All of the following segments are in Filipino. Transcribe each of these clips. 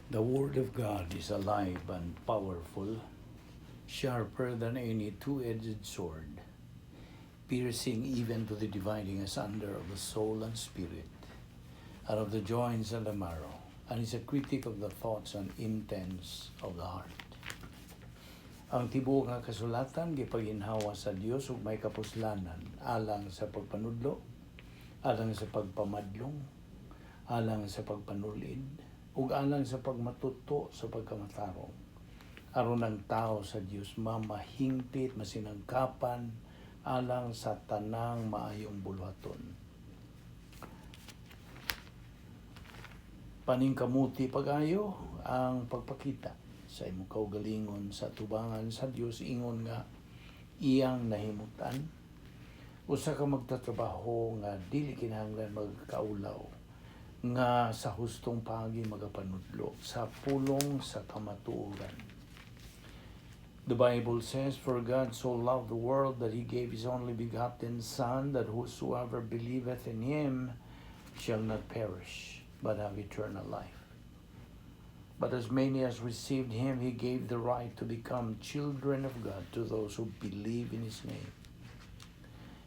The Word of God is alive and powerful, sharper than any two-edged sword, piercing even to the dividing asunder of the soul and spirit, and of the joints and the marrow, and is a critic of the thoughts and intents of the heart. Ang tibuok nga kasulatan gipaginhawa sa Dios ug may kapuslanan alang sa pagpanudlo, alang sa pagpamadlong, alang sa pagpanulid, ug alang sa pagmatuto sa pagkamatarong. Aron ang tao sa Dios mamahingpit, masinangkapan, alang sa tanang maayong bulwaton. Paningkamuti pag-ayo ang pagpakita sa imong kaugalingon sa tubangan sa Dios, ingon nga iyang nahimutan. Usa ka magtatrabaho nga dili kinahanglan magkaulaw, nga sa hustong pagi magapanudlo sa pulong sa kamatuoran. The Bible says, "For God so loved the world that He gave His only begotten Son, that whosoever believeth in Him shall not perish, but have eternal life. But as many as received Him, He gave the right to become children of God to those who believe in His name.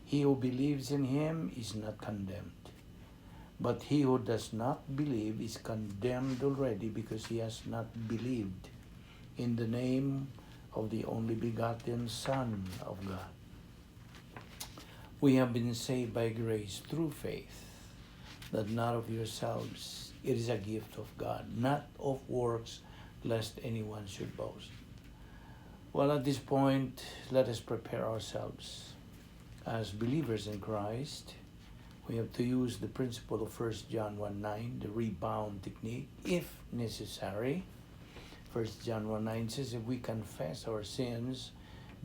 He who believes in Him is not condemned, but he who does not believe is condemned already, because he has not believed in the name of the only begotten Son of God. We have been saved by grace through faith, that not of yourselves, it is a gift of God, not of works, lest anyone should boast." Well, at this point, let us prepare ourselves. As believers in Christ, we have to use the principle of 1 John 1:9, the rebound technique, if necessary. 1 John 1:9 says, "If we confess our sins,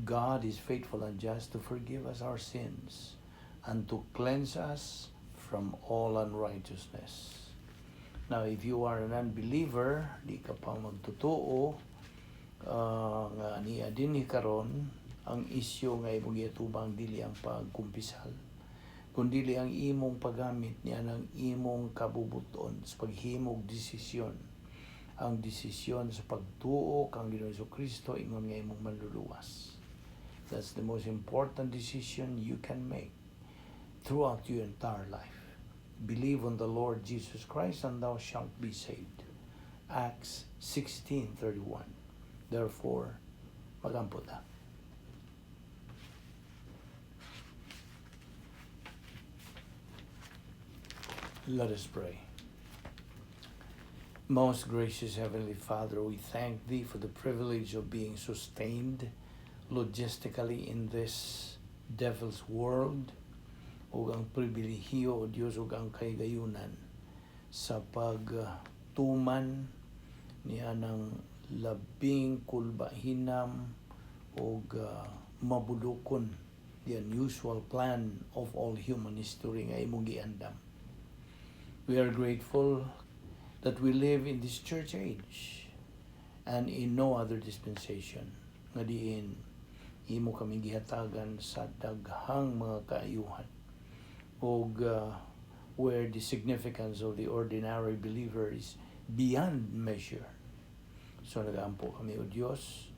God is faithful and just to forgive us our sins and to cleanse us from all unrighteousness." Now, if you are an unbeliever, di ka pa magtotoo, nga niya din karon, ang isyo nga imong gitubang dili ang pagkumpisal, kundi ang imong paggamit niya ng imong kabubuton sa paghimog desisyon. Ang desisyon sa pagtuo kang Ginoong Jesucristo ingon nga imong manluluwas. That's the most important decision you can make throughout your entire life. Believe on the Lord Jesus Christ and thou shalt be saved. Acts 16:31. Therefore, magampo ta. Let us pray. Most gracious Heavenly Father, we thank Thee for the privilege of being sustained logistically in this devil's world, ug ang pribilehiyo, O Diyos, ug ang kaigayunan sa pagtuman niya ng labing kulbahinam ug mabulukon the unusual plan of all human history nga imong giandam. We are grateful that we live in this church age and in no other dispensation, nga diin imo kami gihatagan sa daghang mga kaayuhan, ug where the significance of the ordinary believer is beyond measure. So nagampo kami, O Diyos,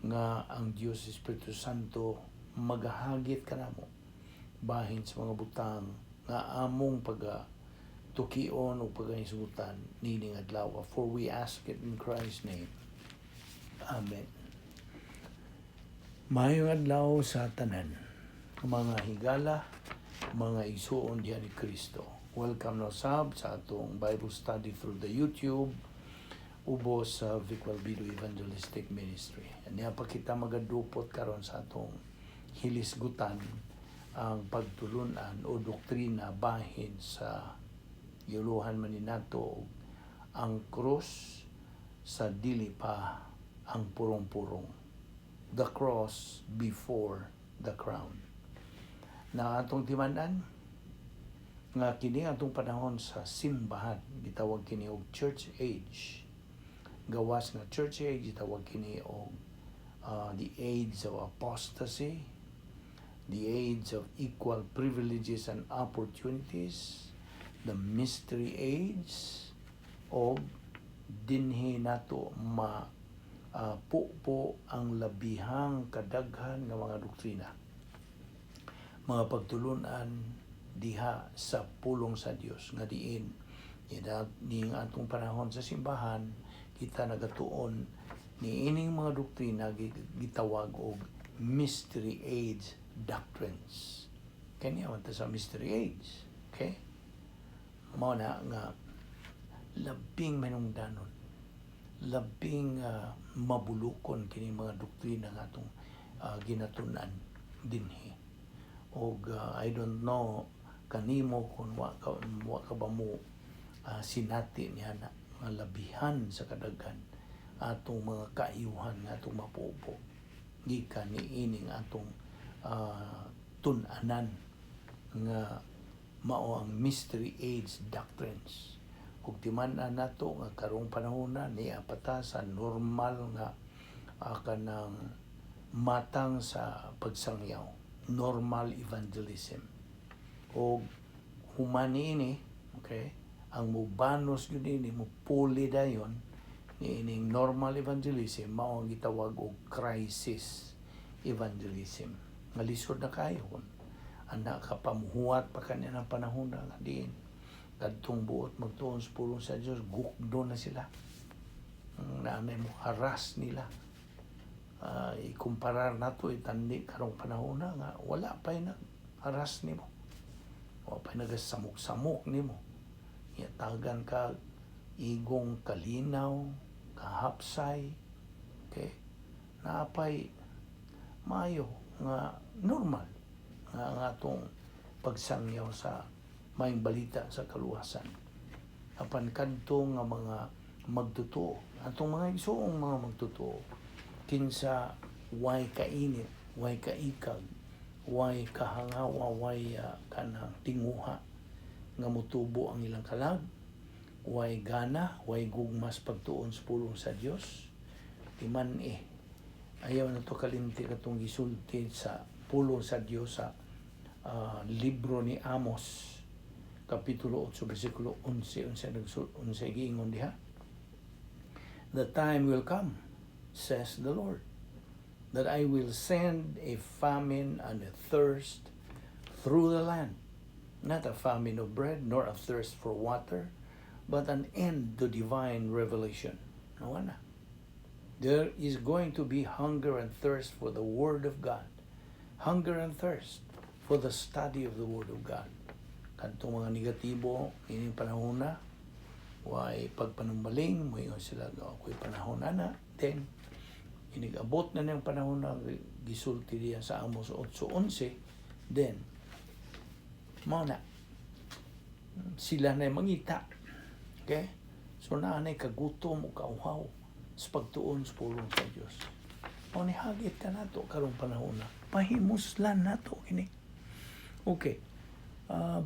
nga ang Diyos Espiritu Santo magahagit kanamo bahin sa mga butang nga among tukion o pagkaisugutan nining adlaw. For we ask it in Christ's name. Amen. Mayong adlaw sa tanan, mga higala, mga isuon diyan ni Kristo. Welcome na sab sa atong Bible study through the YouTube, ubos sa Balbido Evangelistic Ministry. Niya pa kita magadupot karon sa atong hilisgutan ang pagtulunan o doktrina bahin sa yuluhan man ni nato ang krus sa dili pa ang purong-purong. The cross before the crown. Na atong timan-an nga kini atong panahon sa simbahan, gitawag kini og church age. Gawas nga church age, gitawag kini og the age of apostasy, the age of equal privileges and opportunities, the mystery age of dinhi nato pupo ang labihang kadaghan nga mga doktrina, mga pagtulunan diha sa pulong sa Dios nga diin ning atong panahon sa simbahan kita nagatuon ni ining mga doktrina gitawag og mystery age doctrines. Kanya man ta sa mystery age, okay? Mao na nga labing manungdanon, labing mabulukon kini mga doktrina nga atong ginatunan dinhi. Og I don't know kanimo kung wa ka ba mo sinati niya na nga labihan sa kadaghan atong mga kaayuhan nga atong mapupo gikan ni ining atong tun-anan nga mao ang mystery age doctrines. Kung timan-an nato nga karong panahon na niya pata sa normal nga kanang matang sa pagsangyaw, normal evangelism. O humani ini, okay, ang mubanos yun ini, mupuli dayon ni ining normal evangelism, mao ang gitawag og crisis evangelism. Nga lisod na kayo kung anak kapamuhuat pa kanina ng panahon na nga diin kadtong buot magtuon sa pulong sa Dios, gukdo na sila. Nanay mo haras nila. Ikumparar nato itandi karong panahon na nga wala pa na haras nimo. O pa nagasamok-samok nimo. Yatagan ka igong kalinaw, kahapsay, okay? Naapay mayo nga normal nga atong pagsangyaw sa may balita sa kaluwasan. Apan kadto nga mga magtotoo, atong mga igsoong mga magtotoo, kinsa way kainit, way kaikag, way kahangawa, way kanang tinguha nga motubo ang ilang kalag, way gana, way gugmas pagtuon sa pulong sa Dios. Timan ayaw na to kalimti katong gisulti sa pulong sa Dios sa libro ni Amos kapitulo 8 bersikulo 11 giingon diha. The time will come, says the Lord, that I will send a famine and a thirst through the land, not a famine of bread nor a thirst for water, but an end to divine revelation. No na. There is going to be hunger and thirst for the Word of God. Hunger and thirst for the study of the Word of God. Kantong mga negatibo, ining panahon na, way pagpanumbaling, mo yung sila, ako'y panahon na, then, inigabot na ng panahon na gisulti diya sa Amos 8:11, then, mo na, sila na mangita. Okay? So, naanay kagutom o kauhaw sa pagtuon sa pulong sa Diyos. O nihagit ka na to karong panahon na. Pahimuslan na to. Okay.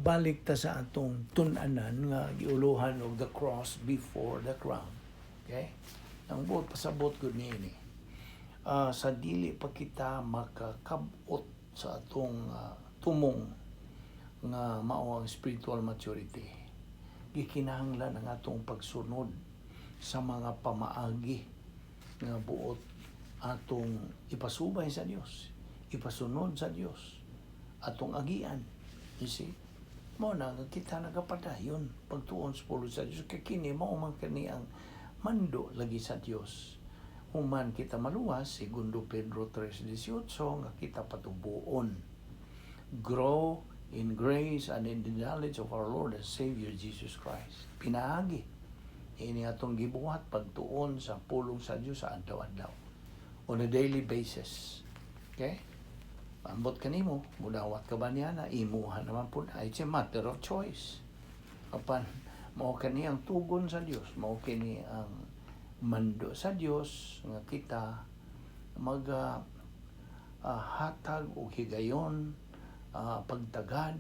Balik ta sa atong tun-anan nga giuluhan og the cross before the crown. Okay? Ang buot pasabot gud niini. Sa dili pa kita makakabot sa atong tumong nga mao ang spiritual maturity, gikinahanglan ang atong pagsunod sa mga pamaagi nga buot atong ipasubay sa Dios, ipasunod sa Dios, atong agian. You see, mo na kita nagapadayon pagtuon sa pulong sa Dios, kay kini mao man kani ang mando lagi sa Dios. Human kita maluwas, segundo Pedro 3:18 nga kita patubuon. Grow in grace and in the knowledge of our Lord and Savior Jesus Christ. Pinaagi ini atong gibuhat pagtuon sa pulong sa Dios sa adlaw-adlaw on a daily basis. Okay? Ambot kanimo, mudawat ka ba niya na imuha naman po na. It's a matter of choice. Apan, mao kani ang tugon sa Dios, mao kini ang mando sa Dios nga kita hatag o higayon, pagtagad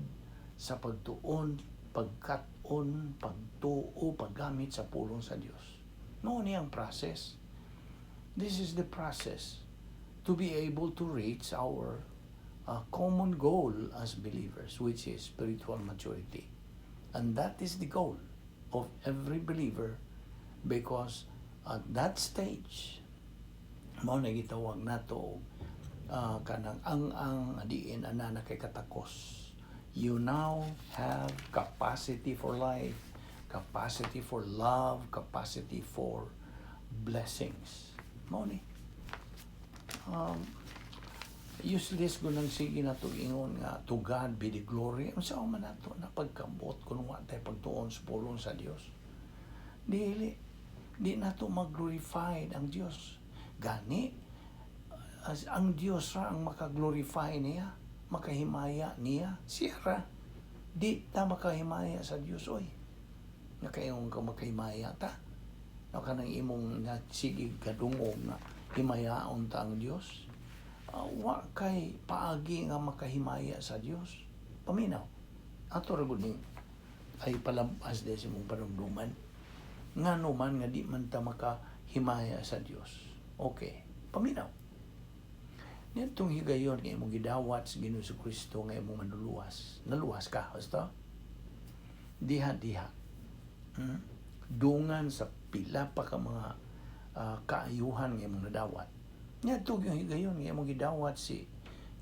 sa pagtuon, pagkat-on, pagtuo, paggamit sa pulong sa Dios. Mao ni ang process. This is the process to be able to reach our common goal as believers, which is spiritual maturity. And that is the goal of every believer Because at that stage, mao na gitawag nato kanang ang diin ana kay katakos. You now have capacity for life, capacity for love, capacity for blessings. Mao ni useless ko nang sige na to ingon nga to God be the glory. Unsa man nato na pagkabot kun wa tay pagtuon sa pulong sa Dios. Di nato mag-glorified ang Dios. Gani as ang Dios ra ang maka-glorify niya, makahimaya niya. Siya ra. Di ta makahimaya sa Dios oy. Nakaingon ka makahimaya ta. Na kanang imong nga sige kadungog na himayaon ta ang Dios. Wa kay paagi nga makahimaya sa Dios. Paminaw. Ato ra gud ni ay palabas de sa mong panumduman. Ngano man nga di man ta makahimaya sa Dios. Okay. Paminaw. Nitong higayon nga imong gidawat sa Ginoo sa Kristo nga imong manluluwas. Naluwas ka, basta? Diha. Dungan sa pila pa ka mga kaayuhan nga imong nadawat. Nitong higayon nga imong gidawat si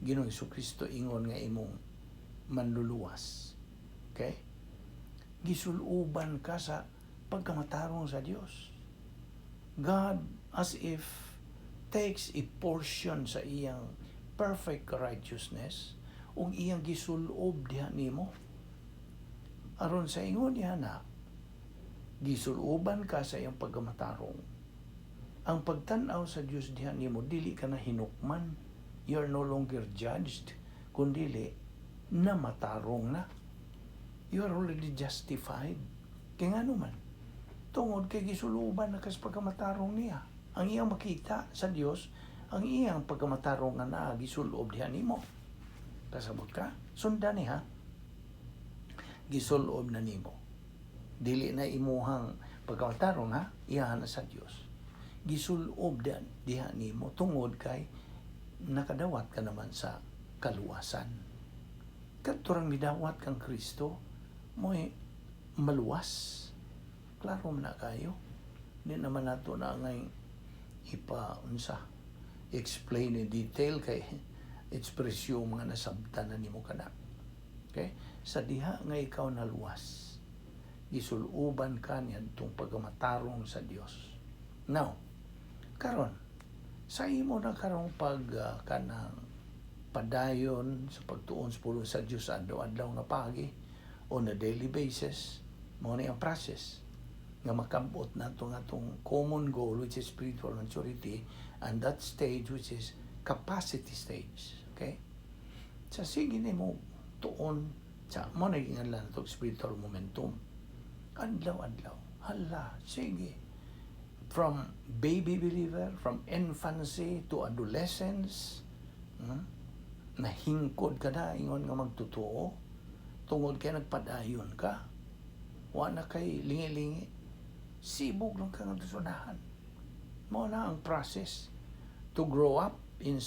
Ginoo sa Kristo ingon nga imong manluluwas. Okay? Gisuluban ka sa pagkamatarong sa Dios. God as if takes a portion sa iyang perfect righteousness ug iyang gisulob diha nimo. Aron sa ingon diha na gisuloban ka sa iyang pagkamatarong. Ang pagtan-aw sa Dios diha nimo dili ka na hinukman. You are no longer judged, kundili na matarong na. You are already justified. Kaya nga naman, tungod kay gisuluban na kas pagkamatarong niya. Ang iyang makita sa Dios, ang iyang pagkamatarong nga gisulob diha nimo. Kasabot ka? Sundan niya. Gisulob na nimo. Dili na imuhang pagkamatarong ha, iyahan na sa Dios. Gisulob diha nimo tungod kay nakadawat ka naman sa kaluwasan. Katurang midawat kang Kristo, mo'y maluwas. Klaro man na kayo. Hindi naman nato na ngay explain in detail kay ekspresyon mga nasabtan na nimo kana. Okay? Sa diha nga ikaw naluwas, gisuluban ka niyan itong pagkamatarong sa Dios. Now, karon sa imo na karong kanang padayon sa pagtuon sa pulong sa Dios adlaw-adlaw nga pagi on a daily basis, mo ni ang process nga makabot nato nga tong common goal which is spiritual maturity, and that stage which is capacity stage. Okay? Sa sige nimo tuon sa mo na ginganlan tong spiritual momentum. Adlaw-adlaw. Hala, sige. From baby believer, from infancy to adolescence, nahingkod ka na, ingon nga magtotoo, tungod kay nagpadayon ka, wa na kay lingi-lingi, sibog lang ka nga tusunahan. Mo na ang process to grow up in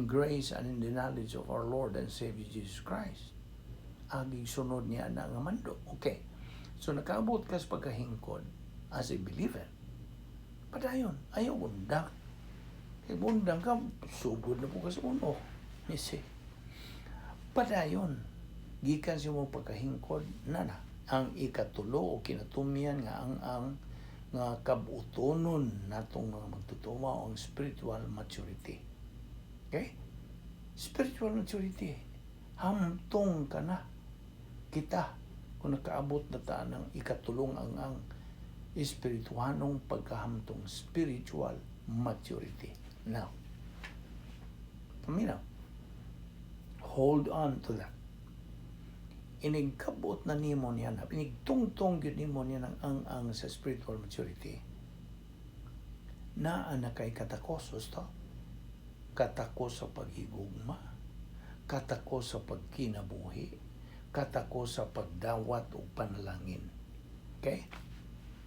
grace and in the knowledge of our Lord and Savior Jesus Christ. Aging sunod niya na nga mando. Okay. So nakaabot ka sa pagkahingkod as a believer. Padayon, ayaw bundang. Kay bundang ka, sugod na po ka sa uno. Misi. Padayon, gikan siya mo pagkahingkod, nana, ang ikatulo o kinatumian nga ang nga kabutonon natong mga magtutuwa ang spiritual maturity. Okay? Spiritual maturity. Hamtong ka na kita kung nakaabot na ta ng ikatulong ang espirituanong pagkahamtong spiritual maturity. Now, paminaw, hold on to that. Inigkabot na nimo niya na, inigtungtong yun nimo niya ng ang sa spiritual maturity. Na kay katakos, to? Katakos sa paghigugma, katakos sa pagkinabuhi, katakos sa pagdawat o panalangin. Okay?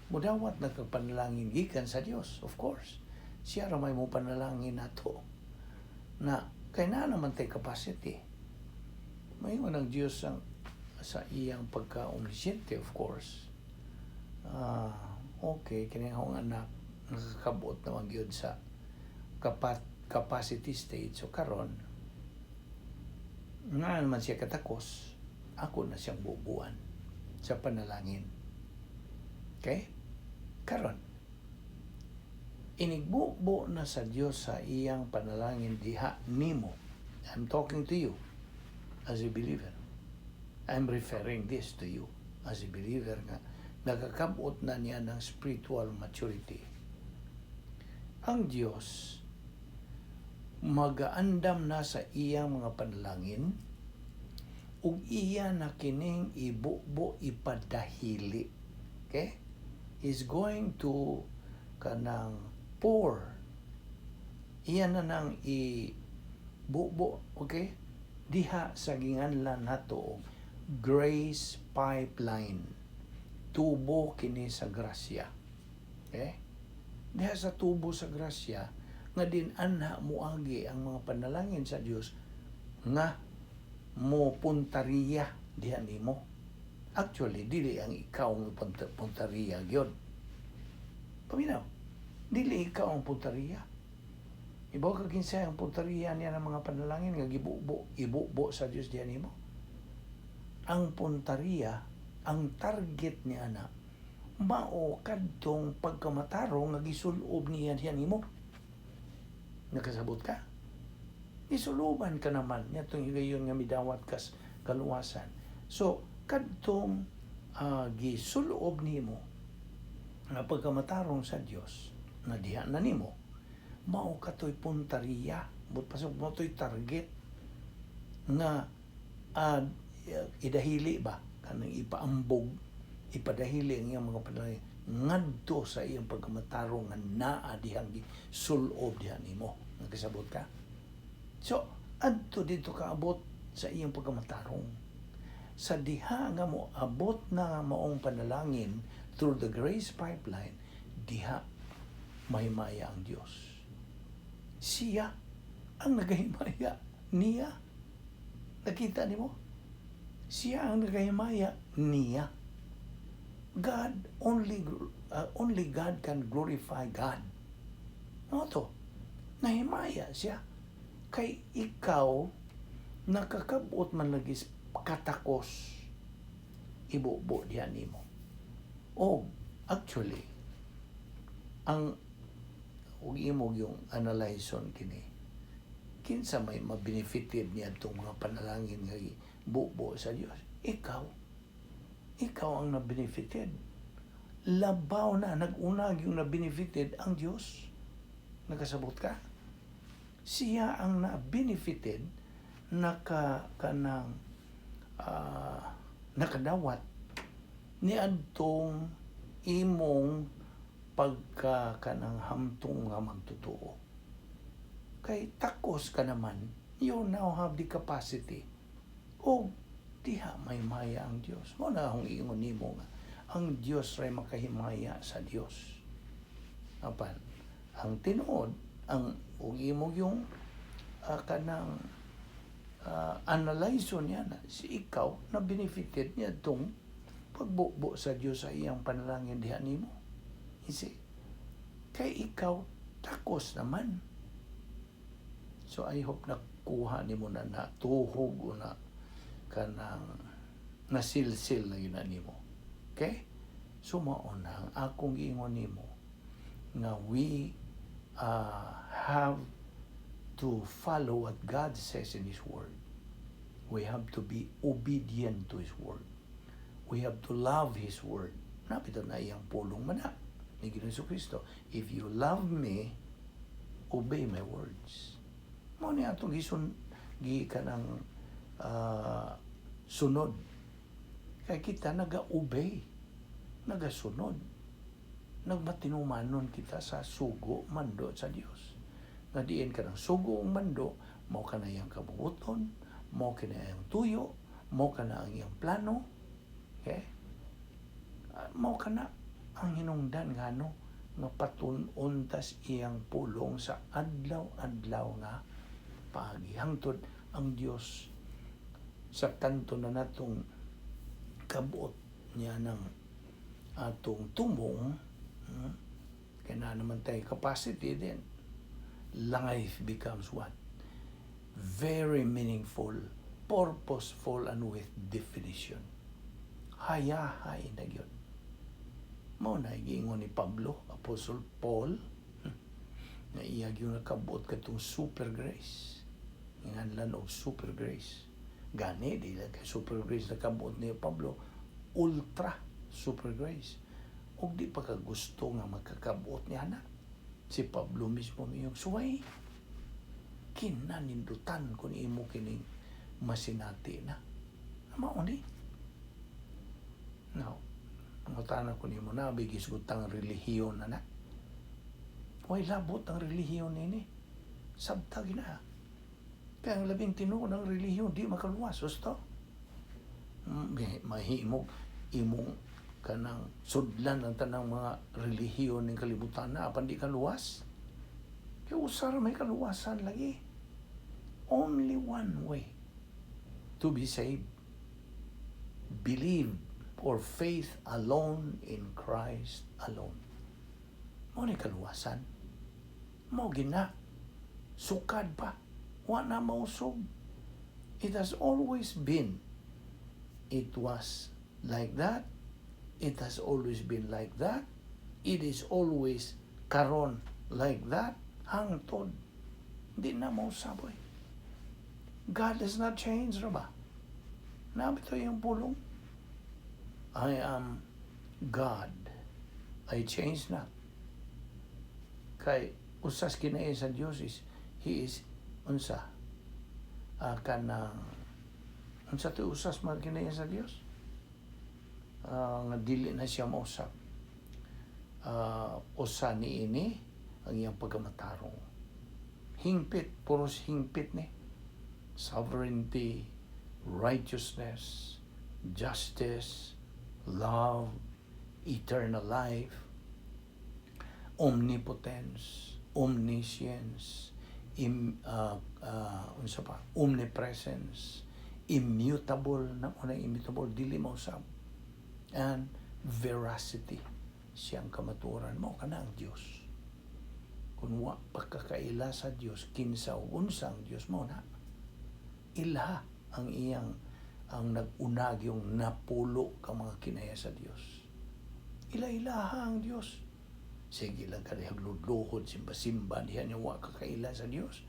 Mudawat na panalangin gikan sa Dios, of course. Siya ramay mo panalangin nato. Na, kay na naman tayo capacity. May ng Diyos ang sa iyang pagka-omnisciente, of course, okay, kini akong anak nakakabuot naman gyud sa capacity stage. So karon nga naman siya katakos, ako na siyang bubuan sa panalangin. Okay? Karon, inigbubo na sa Dios sa iyang panalangin diha nimo. I'm talking to you as a believer. I'm referring this to you as a believer nga nagakabot na niya ng spiritual maturity. Ang Diyos magaandam na sa iyang mga panalangin ug iya na kining ibubo ipadahili. Okay? Is going to kanang pour. Iya na nang ibubo, okay? Diha sa ginganlan nato grace pipeline. Tubo kini sa grasya. Okay? Diha sa tubo sa grasya nga din anha muagi ang mga panalangin sa Dios nga mo puntariya diha nimo. Actually, dili ang ikaw ang puntariya gyud. Paminaw, dili ikaw ang puntariya. Ibaw ka kinsay ang puntariya niya ng mga panalangin nga ibubo sa Dios diha nimo. Ang puntariya, ang target niya na mao kadtong pagkamatarong nga gisulob niya diha nimo. Nakasabot ka? Isuluban ka naman niya itong higayon nga midawat kas kaluwasan. So, kadtong gisuloob nimo nga pagkamatarong sa Dios na diha na nimo, mao katoy puntariya, but pasok mo to'y target nga idahili ba kanang ipaambog, ipadahili ang iyang mga panalangin ngadto sa iyang pagkamatarong nga naa dihang sulob diha nimo. Nagkasabot ka? So, adto dito kaabot sa iyang pagkamatarong. Sa diha nga mo abot na maong panalangin through the grace pipeline, diha mahimaya ang Dios. Siya ang nagahimaya niya. Nakita nimo? Siya ang nagahimaya niya. God, only God can glorify God. Ano to? Nahimaya siya. Kay ikaw, nakakabot man lagi katakos, ibubo diyan nimo. O, actually, ang imo yung analyson kini, kinsa may mabenefited niya itong mga panalangin nga bubo sa Diyos? Ikaw ang na-benefited. Labaw na, nag-unag yung na-benefited ang Diyos. Nagkasabot ka? Siya ang na-benefited nakadawat ni adtong imong pagkakanang hamtong nga magtotoo. Kay takos ka naman, you now have the capacity. O diha may maya ang Dios. Mo na akong ingon nimo nga ang Dios ray makahimaya sa Dios. Apan ang tinuod ang imo yung analyson niya na si ikaw na benefited niya itong pagbubo sa Dios sa iyang panalangin diha nimo. Isi kay ikaw takos naman. So I hope na kuha nimo na natuhog o na kanang nasilsil na yun na nimo. Okay? So mauna ang akong ingon nimo nga we have to follow what God says in His Word. We have to be obedient to His Word. We have to love His Word. Napito na iyang pulong mana ni Ginoong Kristo. If you love me, obey my words. Mo ni atong kanang sunod. Kaya kita naga-obey, nagasunod. Nagmatinumanon kita sa sugo, mando sa Dios. Nga diin ka ng sugo ang mando, mo ka na iyang kabubuton, mo ka na iyang tuyo, mo ka na ang iyang plano, okay? Mo ka na ang hinungdan nga nga patununtas iyang pulong sa adlaw-adlaw nga paghihangtod ang Dios sa kanto na natong kabuot niya ng atong tumong Kaya na naman tayo capacity din. Life becomes what? Very meaningful, purposeful, and with definition. Hayahay na yun. Mao na giingon ni Pablo, Apostle Paul, na iyag yung nakabuot katong super grace. Inganlan og super grace. Gani, di lang kay super grace nakabuot ni Pablo, ultra super grace. Og di pa ka gusto nga magkakabuot niya na. Si Pablo mismo miyong suway. Kinanindutan kung imo kining masinati na. Mao ni. Now, pangutana ko ni mo na, bigis gutang relihiyon na na. Way labot ang relihiyon nini. Sabtag na. Kaya ang labing tinuod ng relihiyon, di makaluwas. Gusto? Mahimog imong kanang sudlan ng tanang mga relihiyon ng kalibutan na apan di kaluwas. Kaya usara may kaluwasan lagi. Only one way to be saved. Believe or faith alone in Christ alone. Mo ni kaluwasan. Mo gina. Sukad pa. Wa na mausog. It has always been. It was like that. It has always been like that. It is always karon like that. Hangtod. Hindi na mausaboy. God has not changed, ba? Nabito yung pulong. I am God. I change not. Kay usas kinae sa Dios is He is unsa kanang unsa to usas man kinae sa Dios. Nga dili na siya mausap. Usa ni ini ang iyang pagkamatarong. Hingpit, puros hingpit ni. Sovereignty, righteousness, justice, love, eternal life, omnipotence, omniscience, omnipresence, immutable, na unang immutable, dili mausap, and veracity, siyang kamaturan mo kana ang Dios. Kung wa pagkakaila sa Dios, kinsa o unsang Dios mo na, ilha ang iyang ang nag-unag yung napulo ka mga kinaya sa Dios. Ila-ilaha ang Dios. Sige lang ka hagludluhod, simba-simba, diyan yung wa kakaila sa Dios.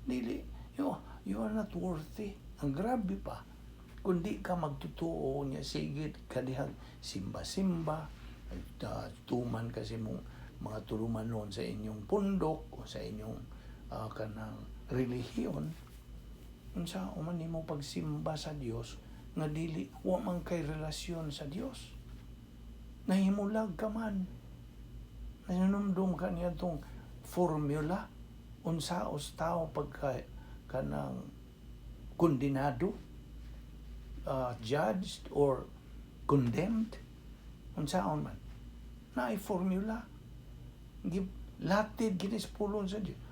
Dili, you are not worthy. Ang grabe pa, kung di ka magtutuo niya, sige kadihang simba-simba, tuman kasi mong mga tuluman noon sa inyong pundok o sa inyong kanang relihiyon, unsa man nimo pagsimba sa Dios nga dili wa man kay relasyon sa Dios. Nahimulag ka man. Nanumdum ka niya tong formula unsa os tao pagka kanang kondenado, judged or condemned, unsaon man naay formula latid ginis pulon sa Dios.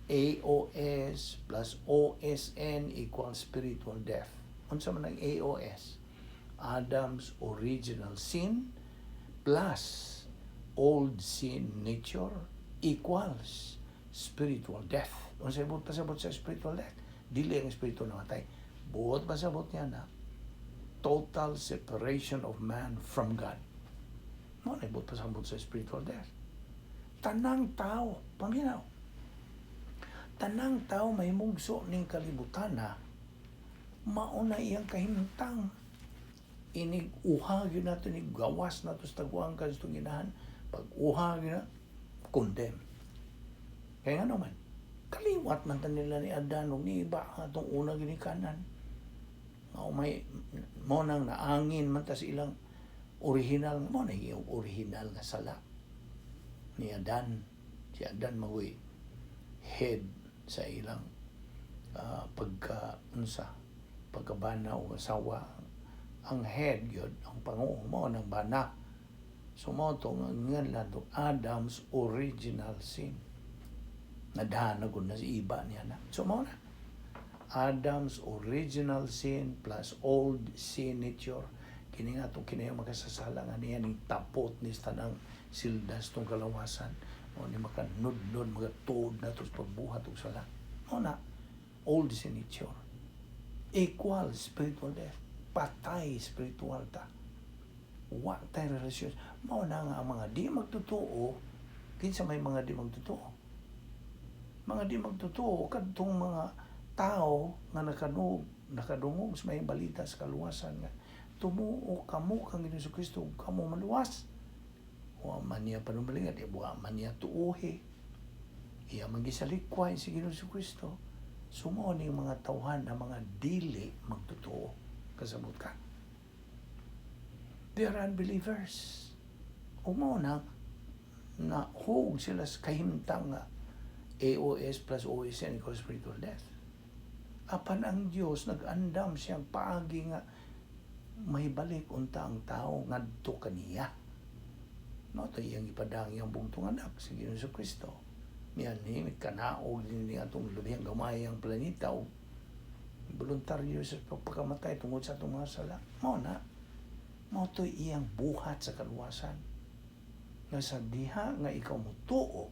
AOS plus OSN equals spiritual death. Unsa man ang AOS? Adam's original sin plus old sin nature equals spiritual death. Unsa ibot pasabot sa spiritual death? Dili ang espiritu namatay. Buot pasabot niya na total separation of man from God. Mo na ibot pasabot sa spiritual death. Tanang tao, paminaw. Tanang tao may mugso ning kalibutan na mauna iyang kahimtang. Inig uhag yun nato, inig gawas nato sa taguang kanstong ginahan. Pag uhag yun na, condemn. Kaya nga naman, kaliwat man nila ni Adan o ni iba atong unang ginikanan. May mo nang naangin man ta sa ilang original, mo na yung original na sala ni Adan. Si Adan magoy head sa ilang pagkabana o asawa. Ang head yun, ang panguong mo ng bana. So mo ito, nga lang Adam's original sin. Nadahanagod na si iba niya na. So mo na. Adam's original sin plus old sin nature. Kini nga itong kinayang magkasasala nga niya ng tapot ni tanang sildas tong kalawasan. O ni makanudnod, magatuod na tos pagbuhat og sala. O na, old sin nature. Equal spiritual death. Patay spiritual ta. Wa tay relasyon. Mao na nga ang mga di magtotoo, kinsa may mga di magtotoo. Mga di magtotoo kadtong mga tao nga nakadungog sa may balita sa kaluwasan nga tumuo kamo kang Ginoong Kristo kamo maluwas. Wa man niya panumalingat, wa man niya tuuhi. Iya magisalikwa si Ginoong Kristo. Sumo ning mga tawhan na mga dili magtotoo. Kasabot ka. They are unbelievers. Umuna, na hug sila sa kahimtang nga AOS plus OSN equals spiritual death. Apan ang Diyos nag-andam siyang paagi nga may balik unta ang tao ngadto kaniya. No, ito iyang ipadangi ang bungtong anak si Ginoong Kristo. Miyan ni kanaog din atong lubihang gamay ang planeta o voluntaryo sa pagpakamatay tungod sa atong mga sala. Mao na. Mao to iyang buhat sa kaluwasan. Nga sa diha nga ikaw mutuo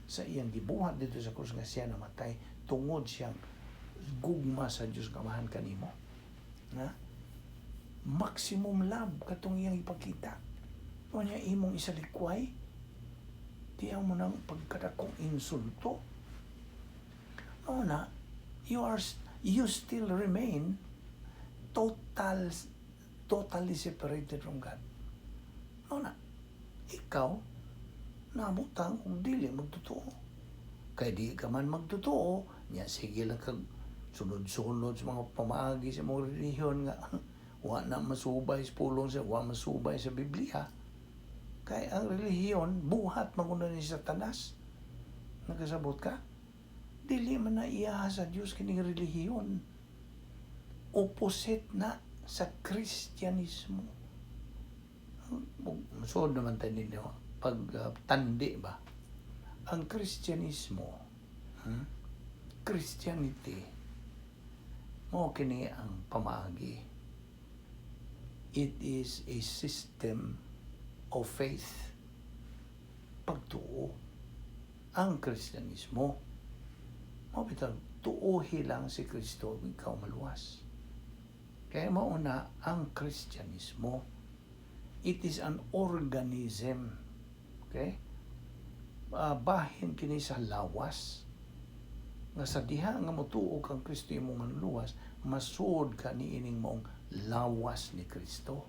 sa iyang gibuhat dito sa krus nga siya namatay tungod siyang gugma sa Dios kamahan kanimo. Na maximum love katong iyang ipakita. O niya imong isalikway, diyaw mo ng pagkadakong insulto. O na, you still remain totally separated from God. O na, ikaw, nabutang kung dili magtotoo. Kaya di ka man magtotoo, niya sige lang kag sunod-sunod sa mga pamaagi sa mga relihiyon nga wa na masubay sa pulong sa wa masubay sa Biblia. Kaya ang relihiyon, buhat maguna ni Satanas. Nagkasabot ka? Dili man na iyaha sa Diyos kining relihiyon. Opposite na sa Kristyanismo. Masod naman tayo ninyo, pagtandi ba? Ang Kristyanismo, Christianity, mo kini ang pamaagi. It is a system of faith. Pagtuo. Ang Kristyanismo, mabitang tuuhi lang si Kristo, ikaw maluwas. Kaya mauna, ang Kristyanismo, it is an organism. Okay? Bahin kini sa lawas. Nga sa diha nga mutuo kang Kristo imong manluwas, masud ka ni ining maong lawas ni Kristo.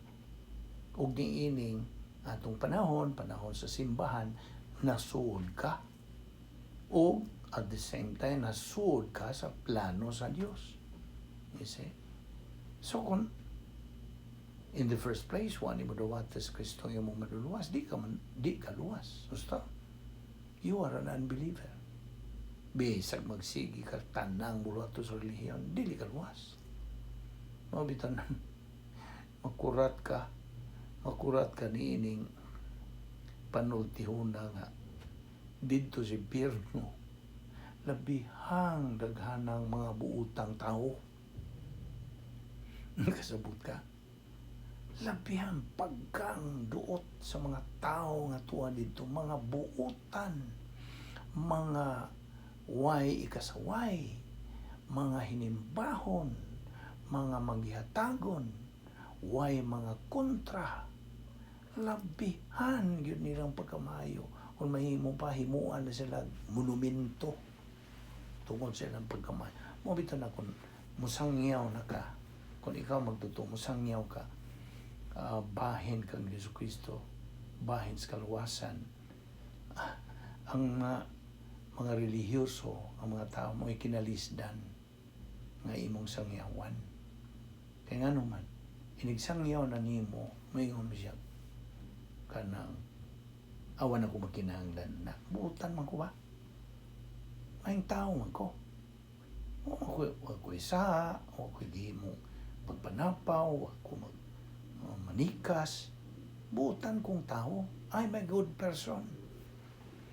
Ug ni ining atong panahon sa simbahan, nasud ka. O at the same time, nasud ka sa plano sa Dios. You see? So, kung in the first place, wani mo dawatas Kristo yung mong maluluwas, di ka luwas. Susta? You are an unbeliever. Bisag magsigi ka tanang bulato sa relihiyon, dili ka luwas. Mabitan makurat ka ni ining panultihuna nga dito si Pirno, labihang daghanang mga buutang tao. Kasabot ka, labihang pagkang duot sa mga tao nga tuwa dito, mga buutan, mga ikasaway, mga hinimbahon, mga maghihatagon, mga kontra, labihan yun nilang pagkamayo. Kung mahimo pa, himuan na sila monumento tungkol sa ilang pagkamayo. Mabito na kung musangyaw na ka, kung ikaw magtutoo, musangyaw ka, bahin kang Yesu Kristo, bahin sa kaluwasan. Ang mga relihiyoso, ang mga tao mo ay kinalisdan nga imong sangyawan. Kaya nga naman, inigsangyaw na nimo, mayroon siya kanang awan ako magkinahanglan na buutan man ko ba? Maying tao man ko. Ako isa, ako di mo pagpanapaw, ako manikas. Buutan kong tao. I'm a good person.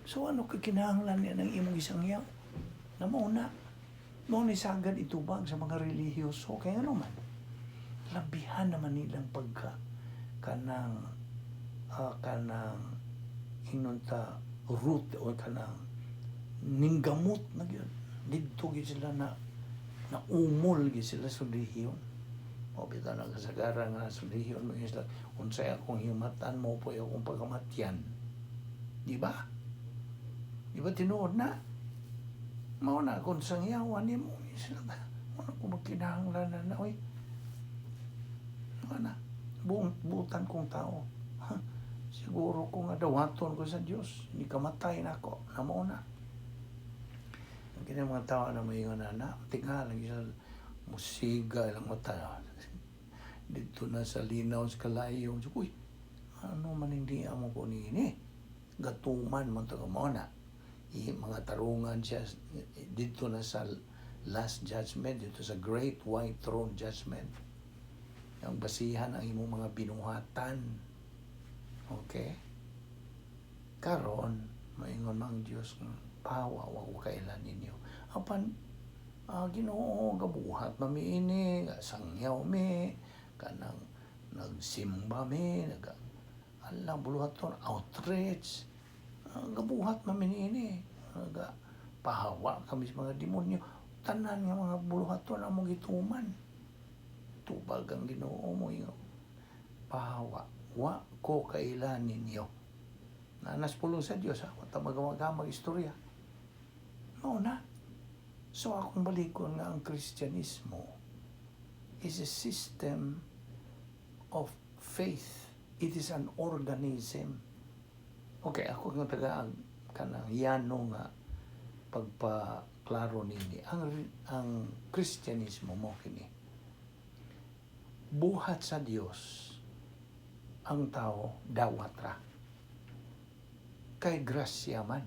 So ano kakinahanglan niya ng imong isangyaw? Na mauna. Noon isagad itubag sa mga relihiyoso. Kaya ano man, labihan naman nilang kanang inunta root o kanang ninggamot na gyud didto gyud sila na umol gyud sila sa relihiyon. O bitaw na kasagaran nga sa relihiyon mo sila unsay akong himatan mo po akong pagkamatyan. Di ba? Di ba tinuod na? Mao na kung sangyawan nimo sila na. Ano ko magkinahanglan na oy. Ano na? Buutan kong tao. Siguro ko nga dawaton ko sa Dios. Hindi kamatay na ako. Namo na. Ang kini mga tao na may na tingala lang sila musiga lang mata. Dito na sa linaw sa kalayo. Uy, ano man hindi amo ko ni gatuman man to mo na. Mga tarungan siya dito na sa last judgment, dito sa great white throne judgment. Ang basihan ang imong mga binuhatan. Okay? Karon, maingon mang Diyos, pahawa, wag ko kailan ninyo. Apan, Ginoo, gabuhat mamiini, sangyaw mi, kanang nagsimba mi, alam, buluhaton, outreach, gabuhat maminiini, pahawa kami sa mga demonyo, tanan nga mga buluhaton ang mong gituman. Tubag ang Ginoo mo yung pahawa, wa ko kailan ninyo. Nanas pulong sa Diyos, wata magagamag istorya. No na. So akong balikon nga ang Kristyanismo is a system of faith. It is an organism. Okay, ako nga tagaan kanang yano nga pagpaklaro nini. Ang Kristyanismo mo kini. Buhat sa Dios ang tao dawat ra. Kay grasya man.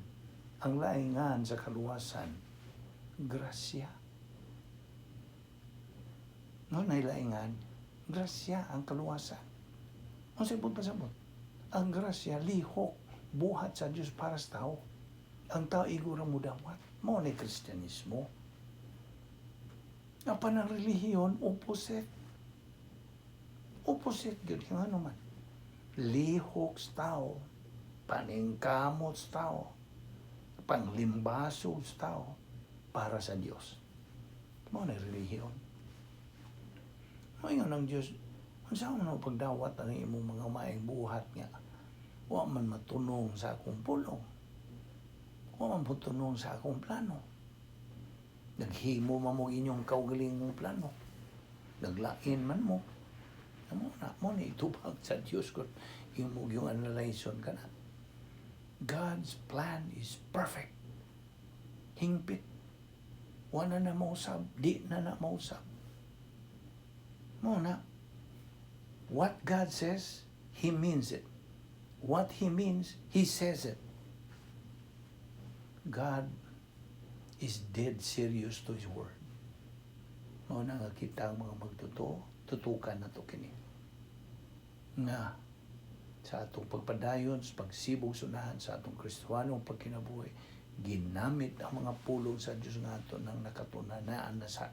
Ang laingan sa kaluwasan, grasya. No, nailaingan, grasya ang kaluwasan. Ang sabot pa sabot. Ang grasya, lihok, buhat sa Diyos para sa tao. Ang tao igurang mudawat. Mo ni Kristyanismo. Ang panang relihiyon, opposite. Opposite yun, yung ano man. Lihok sa tao, paningkamot sa tao, panglimbaso sa tao, para sa Diyos. Mo na relihiyon. Ngayon ang Diyos, kung saan mo pagdawat ang imong mga maayong buhat nga, wa man matunong sa akong pulong, wa man matunong sa akong plano. Naghimo man mo inyong kaugalingong plano. Naglain man mo. Mo na itubag sa Diyos kung yung analyzon ka na. God's plan is perfect. Hingpit. Wala na mausap. Di na mausap. Muna, what God says, He means it. What He means, He says it. God is dead serious to His word. Muna nga kita ang mga tutukan na to kini. Nga, sa atong pagpadayon, sa pagsibog sunahan, sa atong Kristiyanong pagkinabuhi, ginamit ang mga pulong sa Diyos nga ato nang nakatunanaan na sa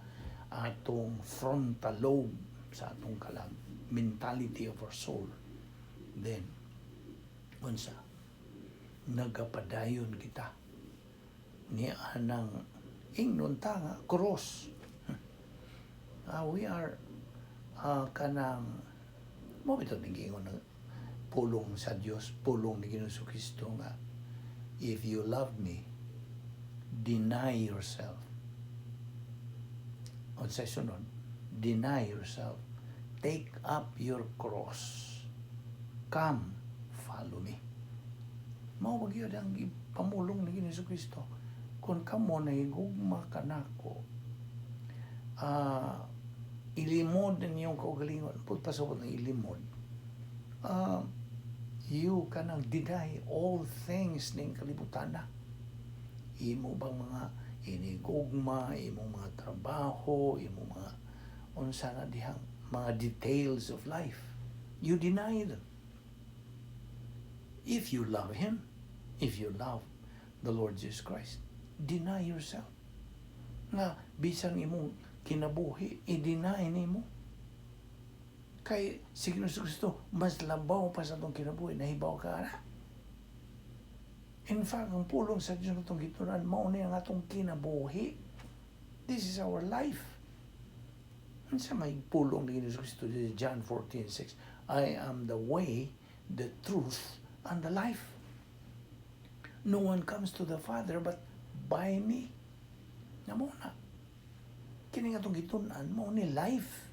atong frontal lobe, sa atong kalag, mentality of our soul. Then, unsa, nagapadayon kita ni anang ingnon ta nga cross. We are kanang mo bitaw gingon ng pulong sa Dios, pulong ni Ginoong Kristo nga, if you love me, deny yourself. O sa sunod, deny yourself. Take up your cross. Come, follow me. Mao gyud ang pamulong ni Ginoong Kristo. Kung kamo na higugma kanako, ilimod ninyong kaugalingon, pagpasabot ng ilimod, you kanang deny all things ning kalibutan na. Imo bang mga inigugma, imo mga trabaho, imo mga unsa na dihang mga details of life. You deny them. If you love Him, if you love the Lord Jesus Christ, deny yourself. Nga, bisan imong kinabuhi, i-deny nimo. Kay si Kristo, mas labaw pa sa itong kinabuhi, nahibaw ka na. In fact, ang pulong sa Diyos itong gitunan, mauni ang atong kinabuhi. This is our life. Ano sa may pulong ni Jesus Cristo, John 14:6, I am the way, the truth, and the life. No one comes to the Father but by me. Na muna. Kini nga itong gitunan, mauni life.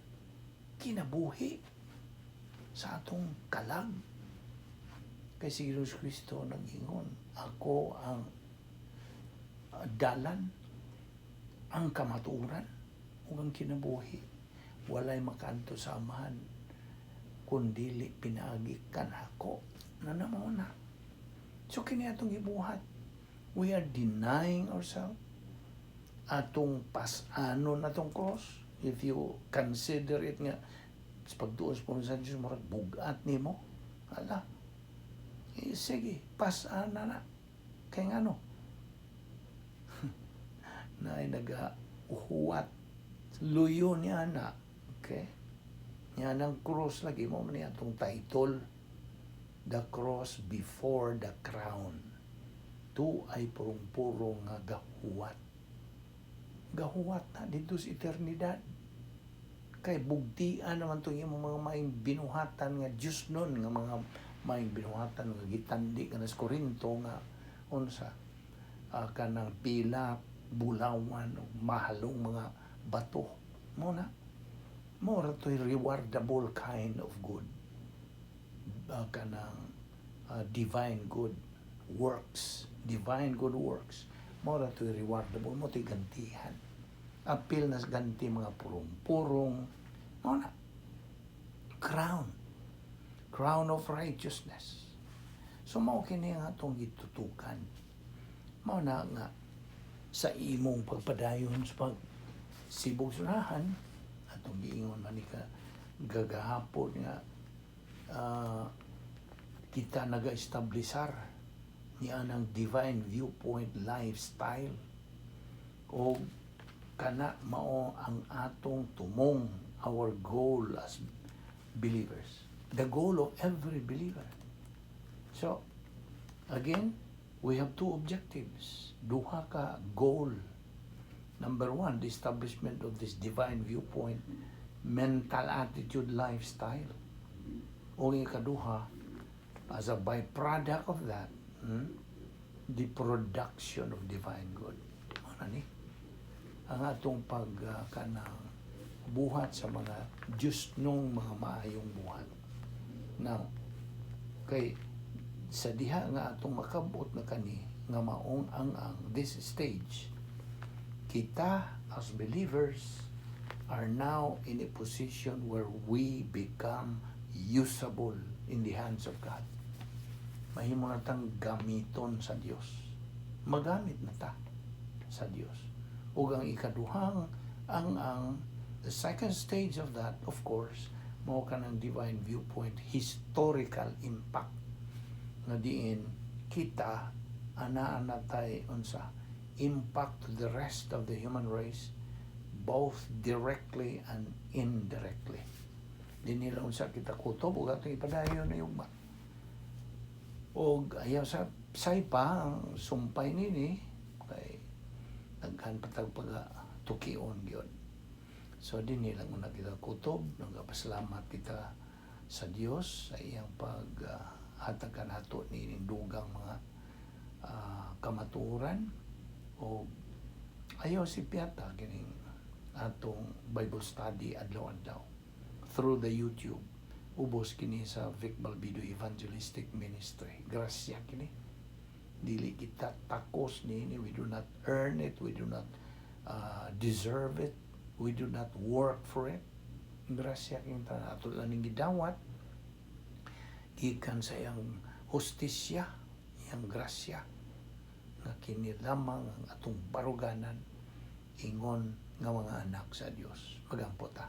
Kinabuhi. Sa atong kalag. Kay si Jesus Cristo nag-ingon, ako ang dalan, ang kamatuoran, ug ang kinabuhi. Walay makanto sa amahan, kundili pinaagi kanako na namuna. So kini atong gibuhat. We are denying ourselves. Atong pas-anon atong cross. If you consider it nga, sa pagtuos po sa Diyos, marag bugat ni mo. Ala, sige, pas-ana na. Kaya nga no, na ay nag-uhuwat. Luyo niya na. Okay? Yan ang cross lagi mo man atong title. The cross before the crown. Tu ay purong-purong nga gahuwat. Gahuwat na dito sa eternidad. Kay bugtian naman itong yung mga maing binuhatan nga Diyos nun, nga mga maing binuhatan nga gitandi ka na sa Korinto nga unsa kanang pila, bulawan, mahalong mga bato. Muna, more to rewardable kind of good. Kanang divine good works. Divine good works. More to rewardable. Mo to gantihan. Apil na ganti mga purong-purong. Muna, crown. Crown of righteousness. So, mao kini nga itong gitutukan. Mao na nga sa imong pagpadayon sa pagsibog sunahan, atong giingon man ni ka gagahapon nga kita naga-establisar niya ng divine viewpoint lifestyle o kana mao ang atong tumong, our goal as believers. The goal of every believer. So, again, we have two objectives. Duha ka goal. Number one, the establishment of this divine viewpoint, mental attitude, lifestyle. O ikaduha, as a byproduct of that, the production of divine good. Ano ni? Ang atong kanang buhat sa mga Diyos nung mga maayong buhat. Now, kay sa diha nga atong makabot na kani nga maong ang this stage, kita as believers are now in a position where we become usable in the hands of God. Mahimo na tang gamiton sa Dios. Magamit na ta sa Dios. Ug ang ikaduhang the second stage of that, of course, mao kanang divine viewpoint, historical impact nga diin kita ana tay unsa impact to the rest of the human race, both directly and indirectly. Di nila unsa kita kutob ug atong ipadayon na yugma. Og ayaw sa saypa ang sumpay nini kay daghan patag tukion gyud. So din nilang una kita kutob, nagapasalamat kita sa Dios sa iyang paghatag kanato ni dugang mga kamatuoran o ayaw si piyata kining atong Bible study adlaw-adlaw through the YouTube. Ubos kini sa Balbido Evangelistic Ministry. Grasya kini. Dili kita takos nini, we do not earn it, we do not deserve it. We do not work for it. Grasya kini ato lang gidawat gikan sa iyang hustisya, iyang grasya nga kini lamang ang atong baruganan ingon nga mga anak sa Dios. Magampo ta.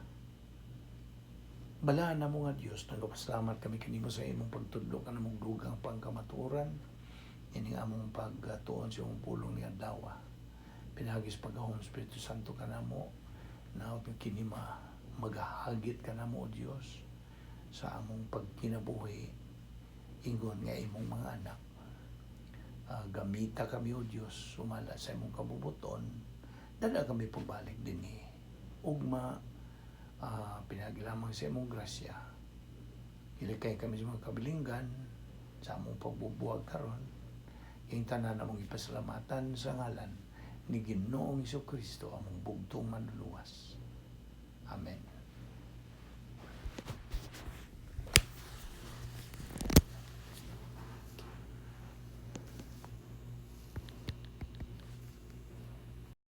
Balaan na mo nga Dios, nagapasalamat kami kanimo sa imong pagtudlo kanamong dugang pangkamaturan. Ini nga among pagtuon sa imong pulong ni adlaw. Pinagis pagahom Espiritu Santo kanamo na kini maghahagit kanamo o Dios sa among pagkinabuhi ingon nga imong mga anak. gamita kami o Diyos, sumala sa imong kabubuton, dala kami pagbalik din ugma, pinagilamang sa imong grasya, ilikay kami sa mga kabilinggan, sa among pagbubuwag karon, yung tanan namong ipasalamatan sa ngalan ni Ginoong Hesukristo, among bugtong manluluwas. Amen.